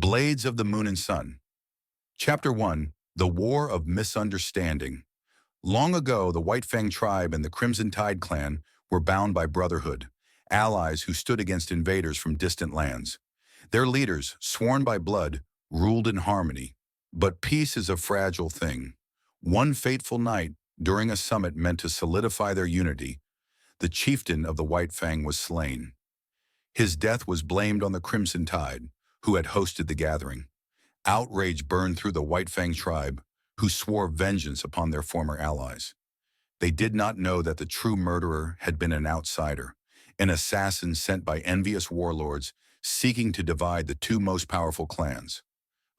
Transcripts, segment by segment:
Blades of the Moon and Sun. Chapter 1. The War of Misunderstanding. Long ago, the White Fang tribe and the Crimson Tide clan were bound by brotherhood, allies who stood against invaders from distant lands. Their leaders, sworn by blood, ruled in harmony. But peace is a fragile thing. One fateful night, during a summit meant to solidify their unity, the chieftain of the White Fang was slain. His death was blamed on the Crimson Tide, who had hosted the gathering. Outrage burned through the White Fang tribe, who swore vengeance upon their former allies. They did not know that the true murderer had been an outsider, an assassin sent by envious warlords seeking to divide the two most powerful clans.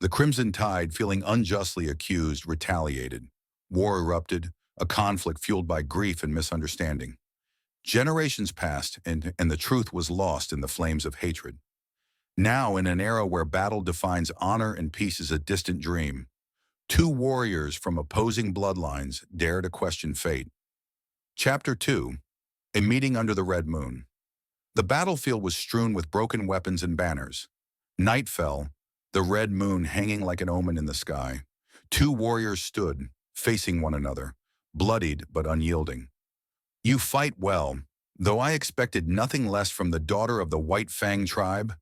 The Crimson Tide, feeling unjustly accused, retaliated. War erupted, a conflict fueled by grief and misunderstanding. Generations passed, and the truth was lost in the flames of hatred. Now, in an era where battle defines honor and peace is a distant dream, two warriors from opposing bloodlines dare to question fate. Chapter 2. A Meeting Under the Red Moon. The battlefield was strewn with broken weapons and banners. Night fell, the red moon hanging like an omen in the sky. Two warriors stood, facing one another, bloodied but unyielding. "You fight well, though I expected nothing less from the daughter of the White Fang tribe,"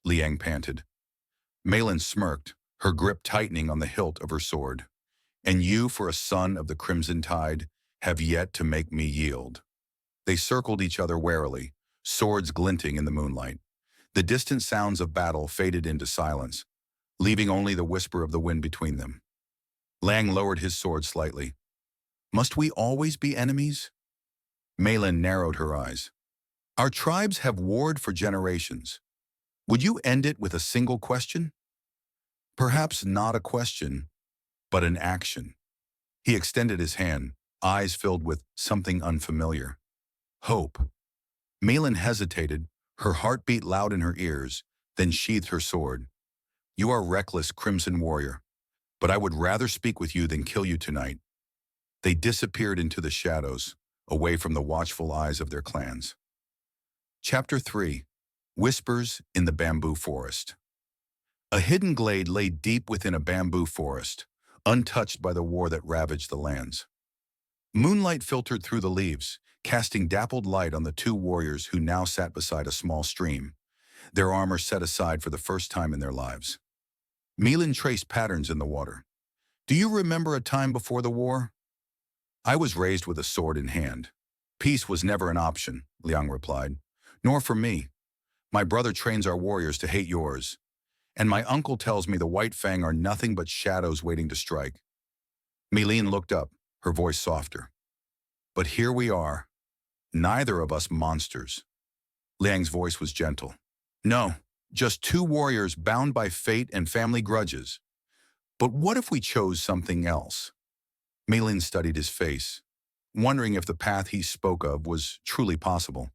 Liang panted. Meilin smirked, her grip tightening on the hilt of her sword. "And you, for a son of the Crimson Tide, have yet to make me yield." They circled each other warily, swords glinting in the moonlight. The distant sounds of battle faded into silence, leaving only the whisper of the wind between them. Liang lowered his sword slightly. "Must we always be enemies?" Meilin narrowed her eyes. "Our tribes have warred for generations. Would you end it with a single question?" "Perhaps not a question, but an action." He extended his hand, eyes filled with something unfamiliar. "Hope." Meilin hesitated, her heart beat loud in her ears, then sheathed her sword. "You are reckless, Crimson Warrior, but I would rather speak with you than kill you tonight." They disappeared into the shadows, away from the watchful eyes of their clans. Chapter 3. Whispers in the Bamboo Forest. A hidden glade lay deep within a bamboo forest, untouched by the war that ravaged the lands. Moonlight filtered through the leaves, casting dappled light on the two warriors who now sat beside a small stream, their armor set aside for the first time in their lives. Meilin traced patterns in the water. "Do you remember a time before the war?" "I was raised with a sword in hand. Peace was never an option," Liang replied. "Nor for me. My brother trains our warriors to hate yours. And my uncle tells me the White Fang are nothing but shadows waiting to strike." Meilin looked up, her voice softer. "But here we are, neither of us monsters." Liang's voice was gentle. "No, just two warriors bound by fate and family grudges. But what if we chose something else?" Meilin studied his face, wondering if the path he spoke of was truly possible.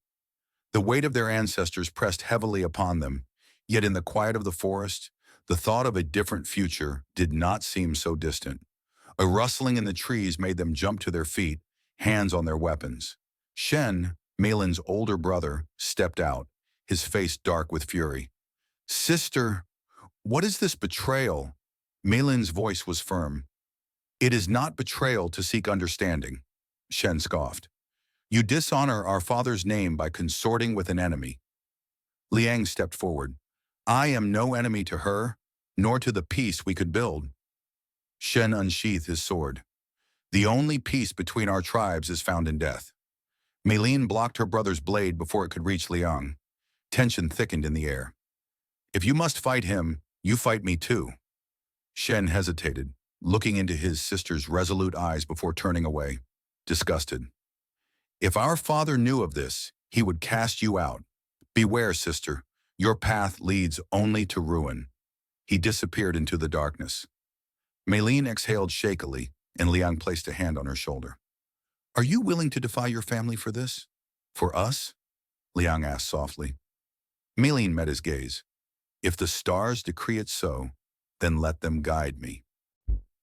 The weight of their ancestors pressed heavily upon them, yet in the quiet of the forest, the thought of a different future did not seem so distant. A rustling in the trees made them jump to their feet, hands on their weapons. Shen, Meilin's older brother, stepped out, his face dark with fury. "Sister, what is this betrayal?" Meilin's voice was firm. "It is not betrayal to seek understanding," Shen scoffed. "You dishonor our father's name by consorting with an enemy." Liang stepped forward. "I am no enemy to her, nor to the peace we could build." Shen unsheathed his sword. "The only peace between our tribes is found in death." Meilin blocked her brother's blade before it could reach Liang. Tension thickened in the air. "If you must fight him, you fight me too." Shen hesitated, looking into his sister's resolute eyes before turning away, disgusted. "If our father knew of this, he would cast you out. Beware, sister. Your path leads only to ruin." He disappeared into the darkness. Meilin exhaled shakily, and Liang placed a hand on her shoulder. "Are you willing to defy your family for this? For us?" Liang asked softly. Meilin met his gaze. "If the stars decree it so, then let them guide me."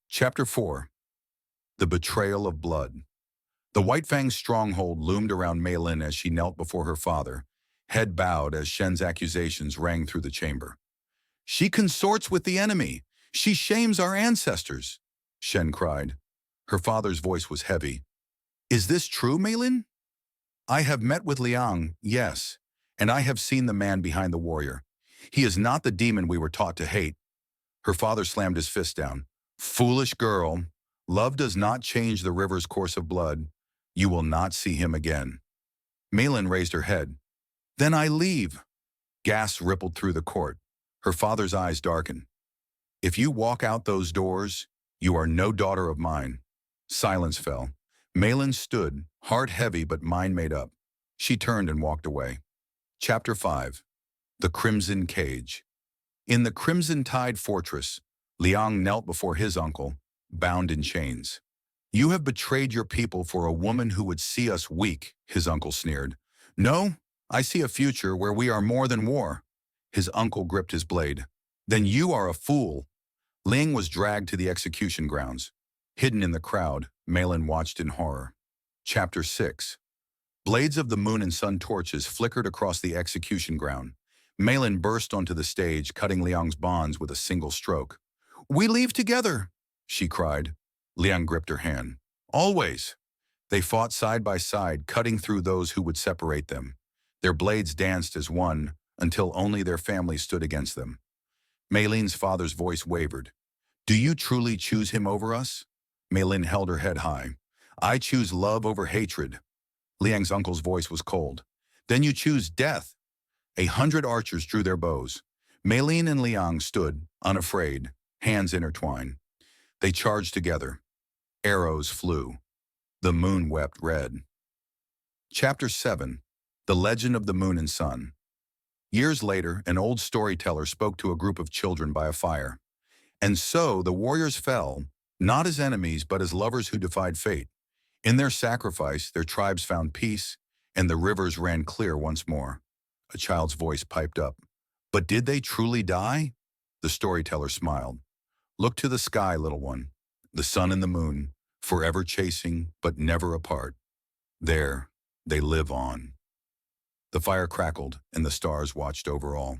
Chapter 4. The Betrayal of Blood. The White Fang's stronghold loomed around Meilin as she knelt before her father, head bowed as Shen's accusations rang through the chamber. She consorts with the enemy. She shames our ancestors, Shen cried. Her father's voice was heavy. Is this true, Meilin? I have met with Liang, yes, and I have seen the man behind the warrior. He is not the demon we were taught to hate. Her father slammed his fist down. Foolish girl, love does not change the river's course of blood. You will not see him again. Meilin raised her head. Then I leave. Gasps rippled through the court. Her father's eyes darkened. If you walk out those doors, you are no daughter of mine. Silence fell. Meilin stood, heart heavy but mind made up. She turned and walked away. Chapter 5. The Crimson Cage. In the Crimson Tide Fortress, Liang knelt before his uncle, bound in chains. You have betrayed your people for a woman who would see us weak, his uncle sneered. No, I see a future where we are more than war. His uncle gripped his blade. Then you are a fool. Liang was dragged to the execution grounds. Hidden in the crowd, Meilin watched in horror. Chapter 6. Blades of the moon and sun torches flickered across the execution ground. Meilin burst onto the stage, cutting Liang's bonds with a single stroke. We leave together, she cried. Liang gripped her hand. Always. They fought side by side, cutting through those who would separate them. Their blades danced as one, until only their family stood against them. Meilin's father's voice wavered. Do you truly choose him over us? Meilin held her head high. I choose love over hatred. Liang's uncle's voice was cold. Then you choose death. 100 archers drew their bows. Meilin and Liang stood, unafraid, hands intertwined. They charged together. Arrows flew. The moon wept red. Chapter 7. The Legend of the Moon and Sun. Years later, an old storyteller spoke to a group of children by a fire. And so the warriors fell, not as enemies but as lovers who defied fate. In their sacrifice, their tribes found peace, and the rivers ran clear once more. A child's voice piped up. But did they truly die? The storyteller smiled. Look to the sky, little one. The sun and the moon, forever chasing but never apart. There, they live on. The fire crackled, and the stars watched over all.